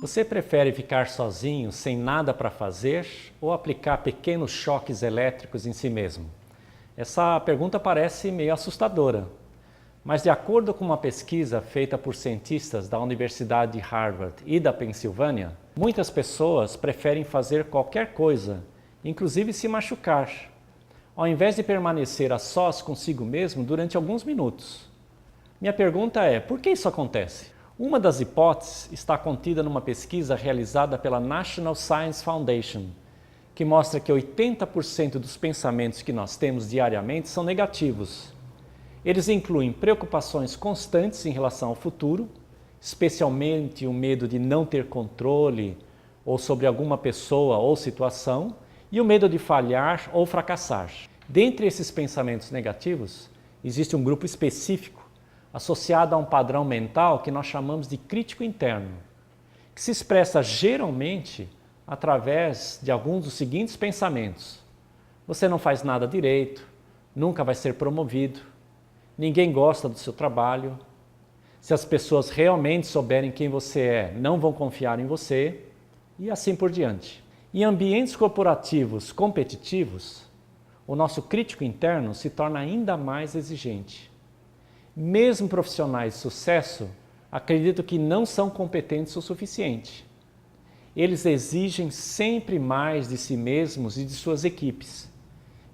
Você prefere ficar sozinho, sem nada para fazer, ou aplicar pequenos choques elétricos em si mesmo? Essa pergunta parece meio assustadora, mas de acordo com uma pesquisa feita por cientistas da Universidade de Harvard e da Pensilvânia, muitas pessoas preferem fazer qualquer coisa, inclusive se machucar, ao invés de permanecer a sós consigo mesmo durante alguns minutos. Minha pergunta é, por que isso acontece? Uma das hipóteses está contida numa pesquisa realizada pela National Science Foundation, que mostra que 80% dos pensamentos que nós temos diariamente são negativos. Eles incluem preocupações constantes em relação ao futuro, especialmente o medo de não ter controle ou sobre alguma pessoa ou situação, e o medo de falhar ou fracassar. Dentre esses pensamentos negativos, existe um grupo específico associado a um padrão mental que nós chamamos de crítico interno, que se expressa geralmente através de alguns dos seguintes pensamentos: você não faz nada direito, nunca vai ser promovido, ninguém gosta do seu trabalho, se as pessoas realmente souberem quem você é, não vão confiar em você, e assim por diante. Em ambientes corporativos competitivos, o nosso crítico interno se torna ainda mais exigente. Mesmo profissionais de sucesso acreditam que não são competentes o suficiente. Eles exigem sempre mais de si mesmos e de suas equipes.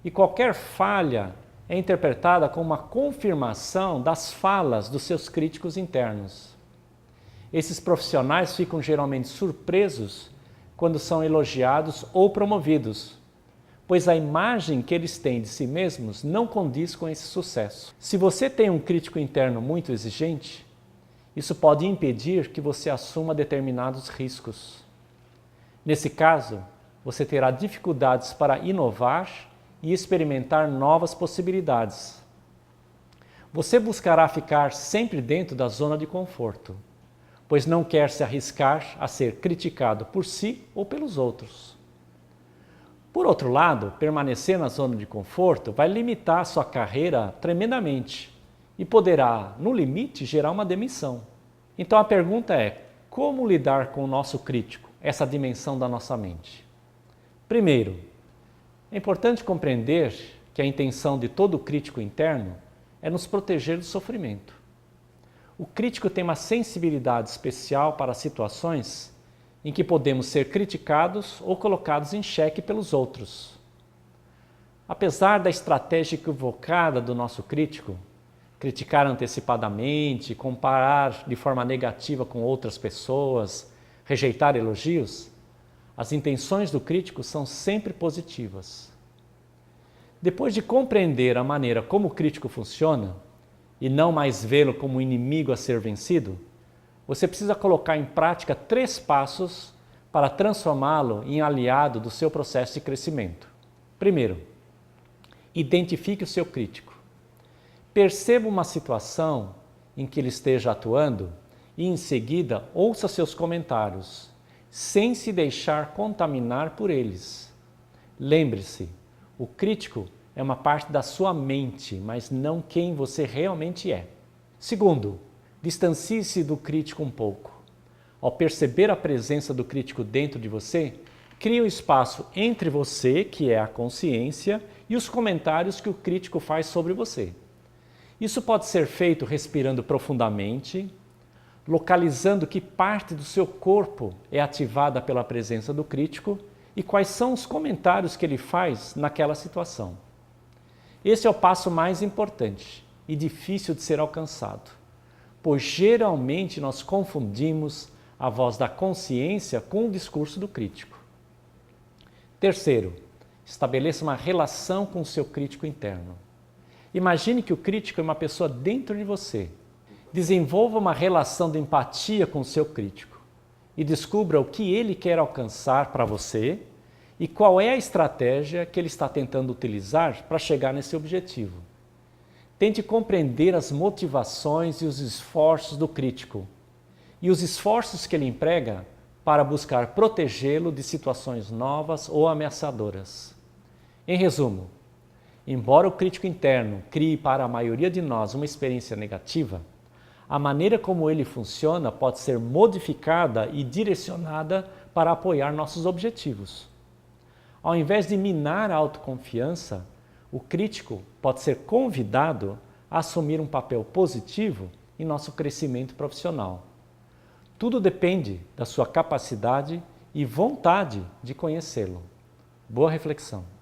E qualquer falha é interpretada como uma confirmação das falas dos seus críticos internos. Esses profissionais ficam geralmente surpresos quando são elogiados ou promovidos, pois a imagem que eles têm de si mesmos não condiz com esse sucesso. Se você tem um crítico interno muito exigente, isso pode impedir que você assuma determinados riscos. Nesse caso, você terá dificuldades para inovar e experimentar novas possibilidades. Você buscará ficar sempre dentro da zona de conforto, pois não quer se arriscar a ser criticado por si ou pelos outros. Por outro lado, permanecer na zona de conforto vai limitar sua carreira tremendamente e poderá, no limite, gerar uma demissão. Então a pergunta é, como lidar com o nosso crítico, essa dimensão da nossa mente? Primeiro, é importante compreender que a intenção de todo crítico interno é nos proteger do sofrimento. O crítico tem uma sensibilidade especial para situações em que podemos ser criticados ou colocados em xeque pelos outros. Apesar da estratégia equivocada do nosso crítico, criticar antecipadamente, comparar de forma negativa com outras pessoas, rejeitar elogios, as intenções do crítico são sempre positivas. Depois de compreender a maneira como o crítico funciona, e não mais vê-lo como um inimigo a ser vencido, você precisa colocar em prática 3 passos para transformá-lo em aliado do seu processo de crescimento. Primeiro, identifique o seu crítico. Perceba uma situação em que ele esteja atuando e, em seguida, ouça seus comentários, sem se deixar contaminar por eles. Lembre-se, o crítico é uma parte da sua mente, mas não quem você realmente é. Segundo, distancie-se do crítico um pouco. Ao perceber a presença do crítico dentro de você, crie um espaço entre você, que é a consciência, e os comentários que o crítico faz sobre você. Isso pode ser feito respirando profundamente, localizando que parte do seu corpo é ativada pela presença do crítico e quais são os comentários que ele faz naquela situação. Esse é o passo mais importante e difícil de ser alcançado, pois geralmente nós confundimos a voz da consciência com o discurso do crítico. Terceiro, estabeleça uma relação com o seu crítico interno. Imagine que o crítico é uma pessoa dentro de você. Desenvolva uma relação de empatia com o seu crítico e descubra o que ele quer alcançar para você e qual é a estratégia que ele está tentando utilizar para chegar nesse objetivo. Tente compreender as motivações e os esforços do crítico e os esforços que ele emprega para buscar protegê-lo de situações novas ou ameaçadoras. Em resumo, embora o crítico interno crie para a maioria de nós uma experiência negativa, a maneira como ele funciona pode ser modificada e direcionada para apoiar nossos objetivos. Ao invés de minar a autoconfiança, o crítico pode ser convidado a assumir um papel positivo em nosso crescimento profissional. Tudo depende da sua capacidade e vontade de conhecê-lo. Boa reflexão.